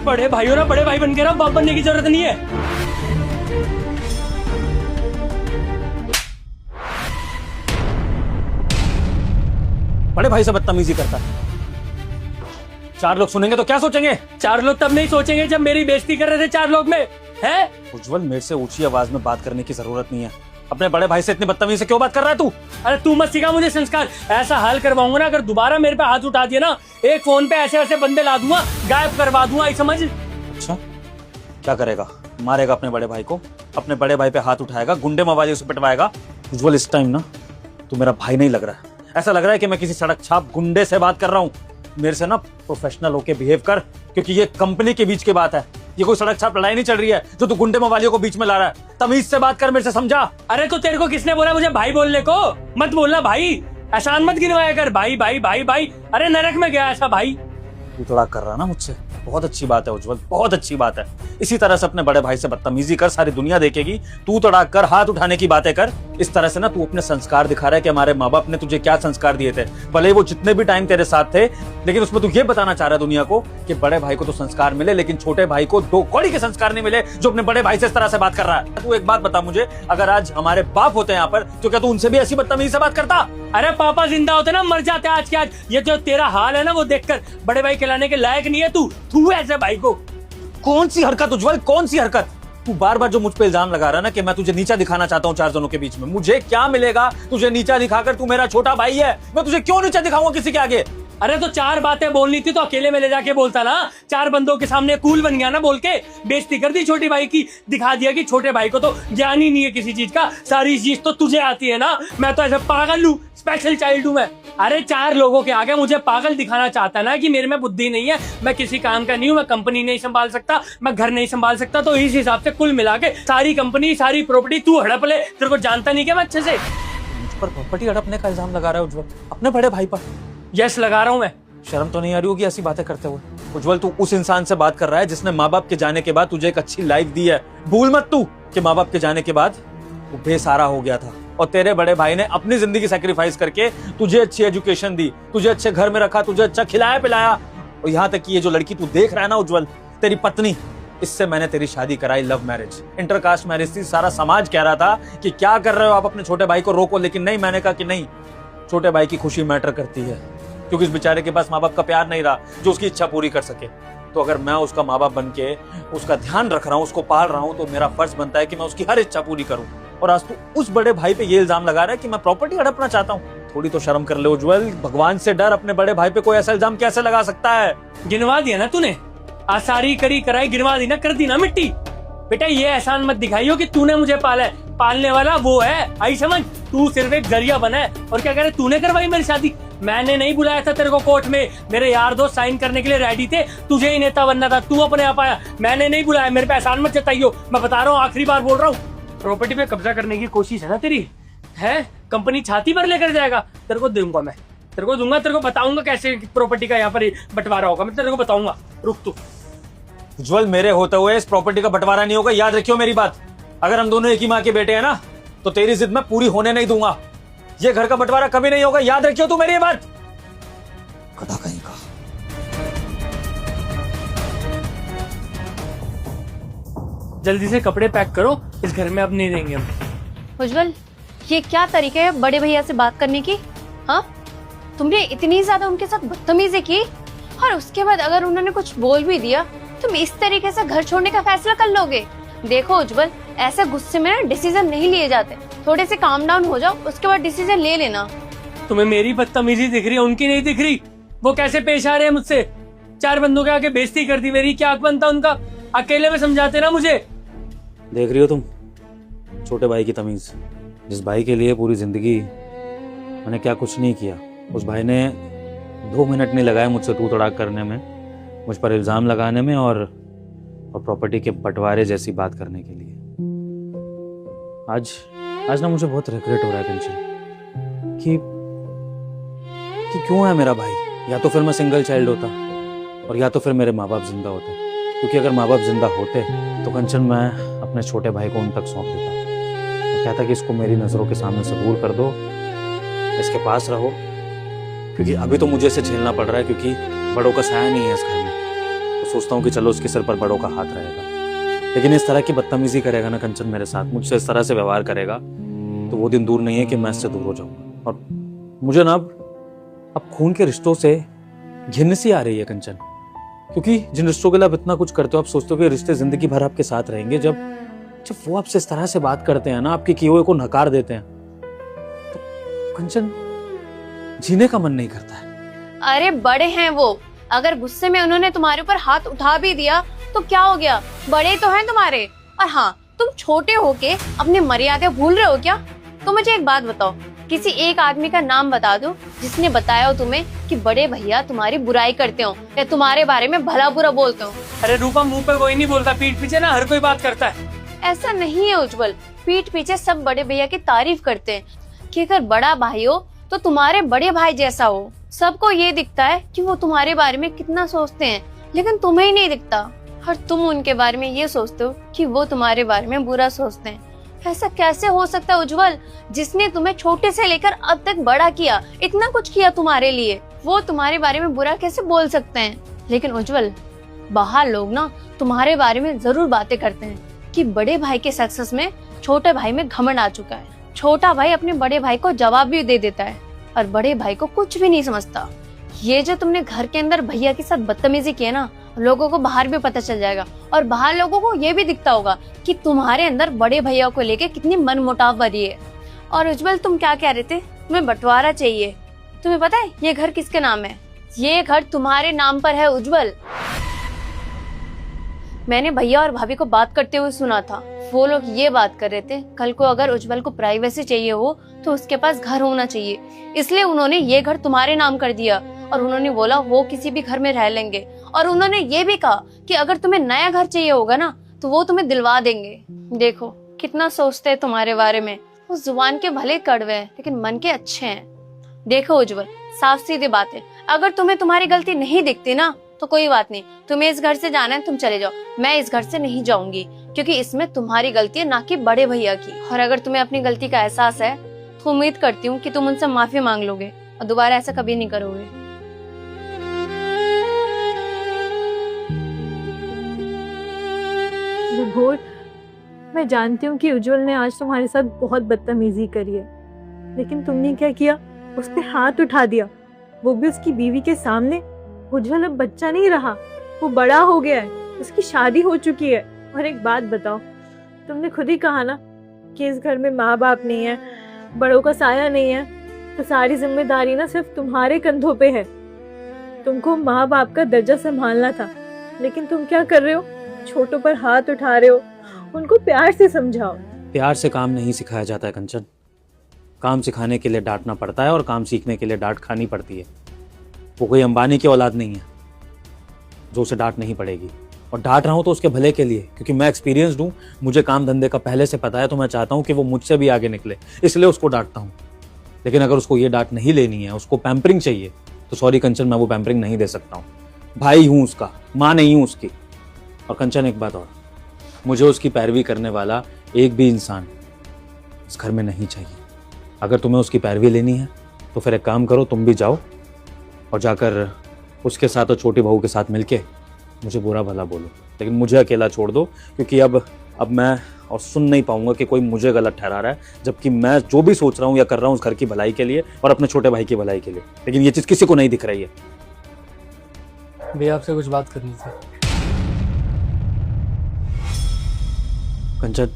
बड़े भाई हो ना, बड़े भाई बन के रहो, बाप बनने की जरूरत नहीं है। बड़े भाई से बदतमीजी करता है। 4 लोग सुनेंगे तो क्या सोचेंगे? 4 लोग तब नहीं सोचेंगे जब मेरी बेइज्जती कर रहे थे 4 लोग में, है? उज्जवल, मेरे से ऊंची आवाज में बात करने की जरूरत नहीं है। अपने बड़े भाई से इतनी बदतमीजी से क्यों बात कर रहा है तू? अरे तू मत सिखा मुझे संस्कार। ऐसा हाल करवाऊंगा ना, अगर दोबारा मेरे पे हाथ उठा दिया ना, एक फोन पे ऐसे ऐसे बंदे ला दूंगा, गायब करवा दूंगा, ये समझ। अच्छा, क्या करेगा? मारेगा अपने बड़े भाई को? अपने बड़े भाई पे हाथ उठाएगा, गुंडे मवाली उसे पिटवाएगा? उज्जवल, इस टाइम ना तू मेरा भाई नहीं लग रहा है। ऐसा लग रहा है कि मैं किसी सड़क छाप गुंडे से बात कर रहा हूँ। मेरे से ना प्रोफेशनल होके बिहेव कर, क्योंकि ये कंपनी के बीच की बात है। ये कोई सड़क छाप लड़ाई नहीं चल रही है जो तू गुंडे मवालियों को बीच में ला रहा है। तमीज से बात कर, मेरे से समझा। अरे तो तेरे को किसने बोला मुझे भाई बोलने को? मत बोलना भाई, एहसान मत गिनवाया कर। भाई भाई भाई भाई, अरे नरक में गया ऐसा भाई। तू थोड़ा कर रहा ना मुझसे, बहुत अच्छी बात है उज्जवल, बहुत अच्छी बात है। इसी तरह से अपने बड़े भाई से बदतमीजी कर, सारी दुनिया देखेगी। तू तड़ाक कर, हाथ उठाने की बातें कर। इस तरह से ना तू अपने संस्कार दिखा रहा है कि हमारे माँ बाप ने तुझे क्या संस्कार दिए थे। भले वो जितने भी टाइम तेरे साथ थे, लेकिन उसमें तू ये बताना चाह रहा है दुनिया को कि बड़े भाई को तो संस्कार मिले, लेकिन छोटे भाई को 2 कौड़ी के संस्कार नहीं मिले, जो अपने बड़े भाई से इस तरह से बात कर रहा है। तू एक बात बता मुझे, अगर आज हमारे बाप होते यहाँ पर तो क्या तू उनसे भी ऐसी बदतमीजी से बात करता? अरे पापा जिंदा होते ना मर जाते आज के आज। ये जो तेरा हाल है ना, वो देखकर बड़े भाई कहलाने के लायक नहीं है तू ऐसे भाई को। कौन सी हरकत उज्जवल, कौन सी हरकत? तू बार बार जो मुझ पे इल्जाम लगा रहा है ना कि मैं तुझे नीचा दिखाना चाहता हूँ 4 जनों के बीच में। मुझे क्या मिलेगा तुझे नीचा दिखाकर? तू मेरा छोटा भाई है, मैं तुझे क्यों नीचा दिखाऊंगा किसी के आगे? अरे तो 4 बातें बोलनी थी तो अकेले में ले जाके बोलता ना। 4 बंदों के सामने कूल बन गया ना बोल के, बेइज्जती कर दी छोटी भाई की। दिखा दिया कि छोटे भाई को तो ज्ञान ही नहीं है किसी चीज का, सारी चीज तो तुझे आती है ना। मैं तो ऐसे पागल हूँ, स्पेशल चाइल्ड हूँ मैं। अरे 4 लोगों के आगे मुझे पागल दिखाना चाहता है ना कि मेरे में बुद्धि नहीं है, मैं किसी काम का नहीं हूँ, मैं कंपनी नहीं संभाल सकता, मैं घर नहीं संभाल सकता। तो इस हिसाब से कुल मिला के सारी कंपनी, सारी प्रॉपर्टी तू हड़प ले। तेरे को जानता नहीं क्या मैं अच्छे से? मुझ पर प्रॉपर्टी हड़पने का इल्जाम लगा रहा है उज्जवल, अपने बड़े भाई पर। यस, लगा रहा हूँ मैं। शर्म तो नहीं आ रही होगी ऐसी बातें करते हुए? उज्जवल, तू उस इंसान से बात कर रहा है जिसने माँ बाप के जाने के बाद तुझे एक अच्छी लाइफ दी है। भूल मत तू कि माँ बाप के जाने के बाद वो बेसहारा हो गया था, और तेरे बड़े भाई ने अपनी जिंदगी सैक्रिफाइस करके तुझे अच्छी एजुकेशन दी, तुझे अच्छे घर में रखा, तुझे अच्छा खिलाया पिलाया। और यहाँ तक कि ये जो लड़की तू देख रहा है ना उज्जवल, तेरी पत्नी, इससे मैंने तेरी शादी कराई, लव मैरिज, इंटरकास्ट मैरिज थी। सारा समाज कह रहा था कि क्या कर रहे हो आप, अपने छोटे भाई को रोको, लेकिन नहीं, मैंने कहा कि नहीं, छोटे भाई की खुशी मैटर करती है, क्योंकि इस बेचारे के पास माँ बाप का प्यार नहीं रहा जो उसकी इच्छा पूरी कर सके। तो अगर मैं उसका माँ बाप बन के उसका ध्यान रख रहा हूँ, उसको पाल रहा हूँ, तो मेरा फर्ज बनता है कि मैं उसकी हर इच्छा पूरी करूँ। और आज तू उस बड़े भाई पे ये इल्जाम लगा रहा है कि मैं प्रॉपर्टी हड़पना चाहता हूँ। थोड़ी तो शर्म कर ले उज्जवल, भगवान से डर। अपने बड़े भाई पे कोई ऐसा इल्जाम कैसे लगा सकता है? गिनवा दिया ना तूने, आसारी करी कराई गिनवा दी ना, कर दी ना मिट्टी। बेटा ये एहसान मत दिखाइयो कि तूने मुझे पाला है, पालने वाला वो है, आई समझ। तू सिर्फ एक जरिया बना है। और क्या कह रहे, तूने करवाई मेरी शादी? मैंने नहीं बुलाया था तेरे को कोर्ट में, मेरे यार दोस्त साइन करने के लिए रेडी थे, तुझे ही नेता बनना था, तू अपने आप आया। मैंने नहीं बुलाया, मेरे पे एहसान मत जताइयो, मैं बता रहा हूँ, आखिरी बार बोल रहा हूँ। प्रॉपर्टी पे कब्जा करने की कोशिश है ना तेरी, है? कंपनी छाती पर लेकर जाएगा, तेरे को दूंगा मैं, तेरे को दूंगा, तेरे को बताऊंगा कैसे प्रॉपर्टी का यहाँ पर बंटवारा होगा, मैं तेरे को बताऊंगा, रुक तू। उज्जवल, मेरे होते हुए इस प्रॉपर्टी का बंटवारा नहीं होगा, याद रखियो मेरी बात। अगर हम दोनों एक ही माँ के बेटे हैं ना, तो तेरी जिद मैं पूरी होने नहीं दूंगा। ये घर का बंटवारा कभी नहीं होगा, याद रखियो तू मेरी बात। गधा कहीं का। जल्दी से कपड़े पैक करो, इस घर में अब नहीं रहेंगे हम। उज्जवल, ये क्या तरीका है बड़े भैया से बात करने की? हाँ, तुमने इतनी ज्यादा उनके साथ बदतमीजी की, और उसके बाद अगर उन्होंने कुछ बोल भी दिया, तुम इस तरीके से घर छोड़ने का फैसला कर लोगे? देखो उज्जवल, ऐसे गुस्से में ना डिसीजन नहीं लिए जाते, थोड़े से काम डाउन हो जाओ, उसके बाद डिसीजन ले लेना। तुम्हें मेरी बदतमीजी दिख रही है, उनकी नहीं दिख रही? वो कैसे पेश आ रहे हैं मुझसे? 4 बंदों के आगे बेइज्जती कर दी मेरी, क्या हक बनता उनका? अकेले में समझाते ना मुझे। देख रही हो तुम छोटे भाई की तमीज? जिस भाई के लिए पूरी जिंदगी मैंने क्या कुछ नहीं किया, उस भाई ने 2 मिनट नहीं लगाए मुझसे तू तड़ाक करने में, मुझ पर इल्जाम लगाने में, और प्रॉपर्टी के बंटवारे जैसी बात करने के लिए। आज ना मुझे बहुत रिग्रेट हो रहा है पिंची कि क्यों है मेरा भाई। या तो फिर मैं सिंगल चाइल्ड होता, और या तो फिर मेरे माँ बाप जिंदा होते, क्योंकि अगर माँ बाप जिंदा होते तो कंचन मैं अपने छोटे भाई को उन तक सौंप देता और कहता कि इसको मेरी नज़रों के सामने से दूर कर दो, इसके पास रहो, क्योंकि अभी तो मुझे इसे झेलना पड़ रहा है, क्योंकि बड़ों का साया नहीं है इस घर में। तो सोचता हूँ कि चलो उसके सिर पर बड़ों का हाथ रहेगा, लेकिन इस तरह की बदतमीजी करेगा ना कंचन मेरे साथ, मुझसे इस तरह से व्यवहार करेगा, तो वो दिन दूर नहीं है कि मैं इससे दूर हो जाऊंगा। और मुझे ना अब खून के रिश्तों से घिन सी आ रही है कंचन, क्योंकि जिन रिश्तों के लिए आप इतना कुछ करते हो, आप सोचते हो कि रिश्ते जिंदगी भर आपके साथ रहेंगे, जब वो आपसे इस तरह से बात करते हैं ना, आपके किए हुए को नकार देते हैं, तो कंचन जीने का मन नहीं करता है। अरे बड़े हैं वो, अगर गुस्से में उन्होंने तुम्हारे ऊपर हाथ उठा भी दिया तो क्या हो गया, बड़े तो हैं तुम्हारे। और हाँ, तुम छोटे होके अपनी मर्यादा भूल रहे हो क्या? तो मुझे एक बात बताओ, किसी एक आदमी का नाम बता दो जिसने बताया हो तुम्हें कि बड़े भैया तुम्हारी बुराई करते हो या तुम्हारे बारे में भला बुरा बोलते हो। अरे रूपा, मुंह पे कोई नहीं बोलता, पीठ पीछे ना हर कोई बात करता है। ऐसा नहीं है उज्जवल, पीठ पीछे सब बड़े भैया की तारीफ करते हैं कि अगर बड़ा भाई हो तो तुम्हारे बड़े भाई जैसा हो। सबको ये दिखता है कि वो तुम्हारे बारे में कितना सोचते हैं, लेकिन तुम्हें ही नहीं दिखता। और तुम उनके बारे में ये सोचते हो कि वो तुम्हारे बारे में बुरा सोचते हैं। ऐसा कैसे हो सकता है उज्जवल? जिसने तुम्हें छोटे से लेकर अब तक बड़ा किया, इतना कुछ किया तुम्हारे लिए, वो तुम्हारे बारे में बुरा कैसे बोल सकते हैं? लेकिन उज्जवल, बाहर लोग ना तुम्हारे बारे में जरूर बातें करते हैं कि बड़े भाई के सक्सेस में छोटे भाई में घमंड आ चुका है। छोटा भाई अपने बड़े भाई को जवाब भी दे देता है और बड़े भाई को कुछ भी नहीं समझता। ये जो तुमने घर के अंदर भैया के साथ बदतमीजी की है ना, लोगों को बाहर भी पता चल जाएगा और बाहर लोगों को ये भी दिखता होगा कि तुम्हारे अंदर बड़े भैया को लेके कितनी मनमुटाव भरी है। और उज्जवल, तुम क्या कह रहे थे? तुम्हें बंटवारा चाहिए। तुम्हें पता है ये घर किसके नाम है? ये घर तुम्हारे नाम पर है उज्जवल। मैंने भैया और भाभी को बात करते हुए सुना था, वो लोग ये बात कर रहे थे कल को अगर उज्जवल को प्राइवेसी चाहिए हो तो उसके पास घर होना चाहिए, इसलिए उन्होंने ये घर तुम्हारे नाम कर दिया। और उन्होंने बोला वो किसी भी घर में रह लेंगे, और उन्होंने ये भी कहा कि अगर तुम्हें नया घर चाहिए होगा ना तो वो तुम्हें दिलवा देंगे। देखो कितना सोचते हैं तुम्हारे बारे में। वो जुबान के भले कड़वे हैं लेकिन मन के अच्छे हैं। देखो उज्जवल, साफ सीधी बात है, अगर तुम्हें तुम्हारी गलती नहीं दिखती ना तो कोई बात नहीं, तुम्हें इस घर से जाना है तुम चले जाओ, मैं इस घर से नहीं जाऊंगी, क्योंकि इसमें तुम्हारी गलती है ना कि बड़े भैया की। और अगर तुम्हें अपनी गलती का एहसास है तो उम्मीद करती हूँ कि तुम उनसे माफी मांग लोगे और दोबारा ऐसा कभी नहीं करोगे। विभोर, मैं जानती हूँ कि उज्जवल ने आज तुम्हारे साथ बहुत बदतमीजी करी है, लेकिन तुमने क्या किया? उसने हाथ उठा दिया, वो भी उसकी बीवी के सामने। उज्जवल अब बच्चा नहीं रहा, वो बड़ा हो गया है, उसकी शादी हो चुकी है। और एक बात बताओ, तुमने खुद ही कहा ना कि इस घर में माँ बाप नहीं है, बड़ों का साया नहीं है, तो सारी जिम्मेदारी ना सिर्फ तुम्हारे कंधों पे है। तुमको माँ बाप का दर्जा संभालना था, लेकिन तुम क्या कर रहे हो? छोटों पर हाथ उठा रहे हो। उनको प्यार से समझाओ। प्यार से काम नहीं सिखाया जाता है कंचन, काम सिखाने के लिए डांटना पड़ता है और काम सीखने के लिए डांट खानी पड़ती है। वो कोई अंबानी की औलाद नहीं है जो उसे डांट नहीं पड़ेगी, और डांट रहा हूँ तो उसके भले के लिए, क्योंकि मैं एक्सपीरियंस्ड हूँ, मुझे काम धंधे का पहले से पता है, तो मैं चाहता हूँ कि वो मुझसे भी आगे निकले, इसलिए उसको डांटता हूँ। लेकिन अगर उसको ये डांट नहीं लेनी है, उसको पैम्परिंग चाहिए, तो सॉरी कंचन, मैं वो पैम्परिंग नहीं दे सकता हूँ। भाई हूँ उसका, माँ नहीं हूँ उसकी। और कंचन एक बात और, मुझे उसकी पैरवी करने वाला एक भी इंसान इस घर में नहीं चाहिए। अगर तुम्हें उसकी पैरवी लेनी है तो फिर एक काम करो, तुम भी जाओ और जाकर उसके साथ और छोटी बहू के साथ मिलके मुझे बुरा भला बोलो, लेकिन मुझे अकेला छोड़ दो, क्योंकि अब मैं और सुन नहीं पाऊंगा कि कोई मुझे गलत ठहरा रहा है, जबकि मैं जो भी सोच रहा हूँ या कर रहा हूँ उस घर की भलाई के लिए और अपने छोटे भाई की भलाई के लिए, लेकिन ये चीज़ किसी को नहीं दिख रही है। भैया आपसे कुछ बात करनी थी। कंचन,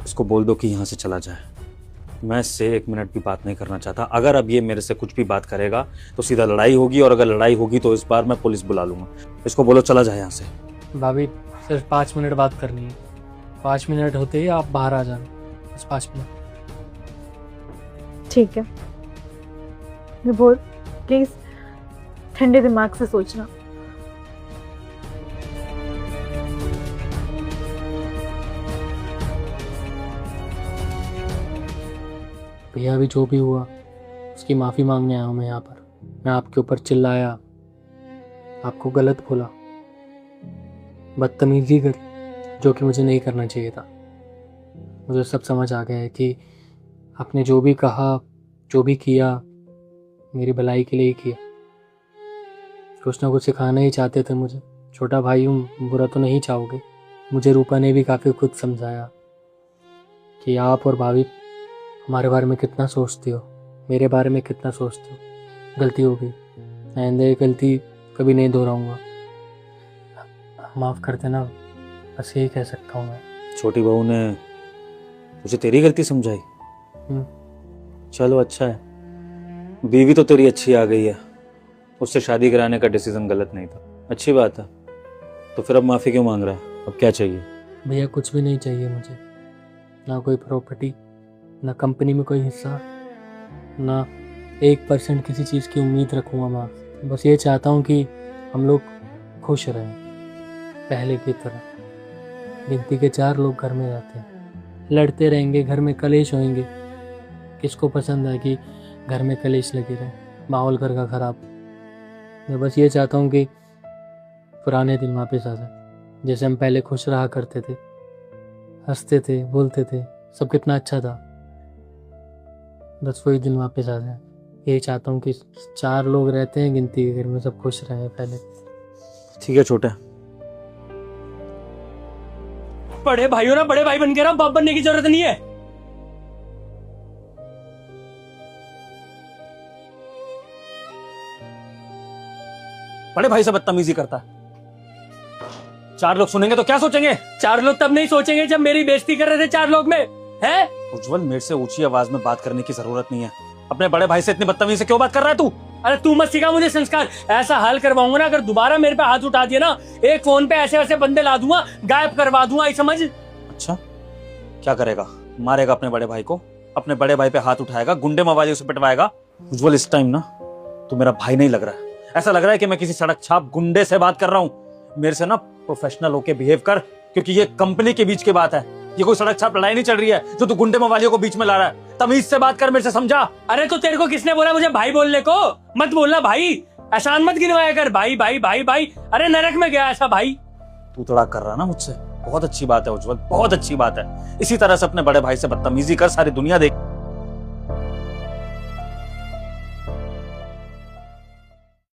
इसको बोल दो कि यहाँ से चला जाए, मैं इससे एक मिनट भी बात नहीं करना चाहता। अगर अब ये मेरे से कुछ भी बात करेगा तो सीधा लड़ाई होगी, और अगर लड़ाई होगी तो इस बार मैं पुलिस बुला लूंगा। इसको बोलो चला जाए यहाँ से। भाभी सिर्फ 5 मिनट बात करनी है, 5 मिनट होते ही आप बाहर आ जाना, बस 5 मिनट। ठीक है विभोर, प्लीज ठंडे दिमाग से सोचना। भैया अभी जो भी हुआ उसकी माफ़ी मांगने आया हूँ मैं यहाँ पर। मैं आपके ऊपर चिल्लाया, आपको गलत बोला, बदतमीजी करी, जो कि मुझे नहीं करना चाहिए था। मुझे सब समझ आ गया है कि आपने जो भी कहा, जो भी किया, मेरी भलाई के लिए ही किया। कुछ ना कुछ सिखाना ही चाहते थे मुझे, छोटा भाई हूँ, बुरा तो नहीं चाहोगे। मुझे रूपा ने भी काफ़ी खुद समझाया कि आप और भाभी हमारे बारे में कितना सोचती हो, मेरे बारे में कितना सोचती हो। गलती हो गई, आइंदा ये गलती कभी नहीं दोहराऊंगा। माफ़ कर देना, बस यही कह सकता हूँ मैं। छोटी बहू ने तुझे तेरी गलती समझाई? चलो अच्छा है, बीवी तो तेरी अच्छी आ गई है, उससे शादी कराने का डिसीजन गलत नहीं था, अच्छी बात है। तो फिर अब माफी क्यों मांग रहा है? अब क्या चाहिए? भैया कुछ भी नहीं चाहिए मुझे, ना कोई प्रॉपर्टी, ना कंपनी में कोई हिस्सा, ना 1% किसी चीज़ की उम्मीद रखूँगा मैं। बस ये चाहता हूँ कि हम लोग खुश रहें पहले की तरह। गिनती के 4 लोग घर में रहते हैं, लड़ते रहेंगे, घर में कलेश होंगे। किसको पसंद है कि घर में कलेश लगे रहे, माहौल घर का ख़राब। मैं बस ये चाहता हूँ कि पुराने दिन वापस आ जाए, जैसे हम पहले खुश रहा करते थे, हंसते थे, बोलते थे, सब कितना अच्छा था। बस वही दिन वापस आ जाए, यही चाहता हूँ कि 4 लोग रहते हैं गिनती के घर में, सब खुश रहे पहले। ठीक है छोटे, बड़े भाई हो ना, बड़े भाई बन के रहो, बाप बनने की जरूरत नहीं है। बड़े भाई से बदतमीजी करता है। 4 लोग सुनेंगे तो क्या सोचेंगे? 4 लोग तब नहीं सोचेंगे जब मेरी बेइज्जती कर रहे थे 4 लोग में, है? उज्जवल, मेरे से ऊंची आवाज में बात करने की जरूरत नहीं है। अपने बड़े भाई से इतनी बदतमीजी से क्यों बात कर रहा है तू? अरे तू मत सिखा मुझे संस्कार। ऐसा हाल करवाऊंगा ना, अगर दोबारा मेरे पे हाथ उठा दिया ना, एक फोन पे ऐसे ऐसे बंदे ला दूंगा, गायब करवा दूंगा, ये समझ। अच्छा, क्या करेगा? मारेगा अपने बड़े भाई को? अपने बड़े भाई पे हाथ उठाएगा, गुंडे मवालियों से पिटवाएगा? उज्जवल, इस टाइम ना तू मेरा भाई नहीं लग रहा है। ऐसा लग रहा है कि मैं किसी सड़क छाप गुंडे से बात कर रहा हूँ। मेरे से ना प्रोफेशनल होके बिहेव कर, क्योंकि ये कंपनी के बीच की बात है। ये कोई सड़क छाप लड़ाई नहीं चल रही है जो तू गुंडे मवालियों को बीच में ला रहा है। तमीज से बात कर मेरे से, समझा? अरे तो तेरे को किसने बोला मुझे भाई बोलने को? मत बोलना भाई, एहसान मत गिनवाया कर। भाई भाई भाई भाई, अरे नरक में गया ऐसा भाई। तू थोड़ा कर रहा ना मुझसे, बहुत अच्छी बात है उज्जवल, बहुत अच्छी बात है। इसी तरह से अपने बड़े भाई से बदतमीजी कर, सारी दुनिया देख।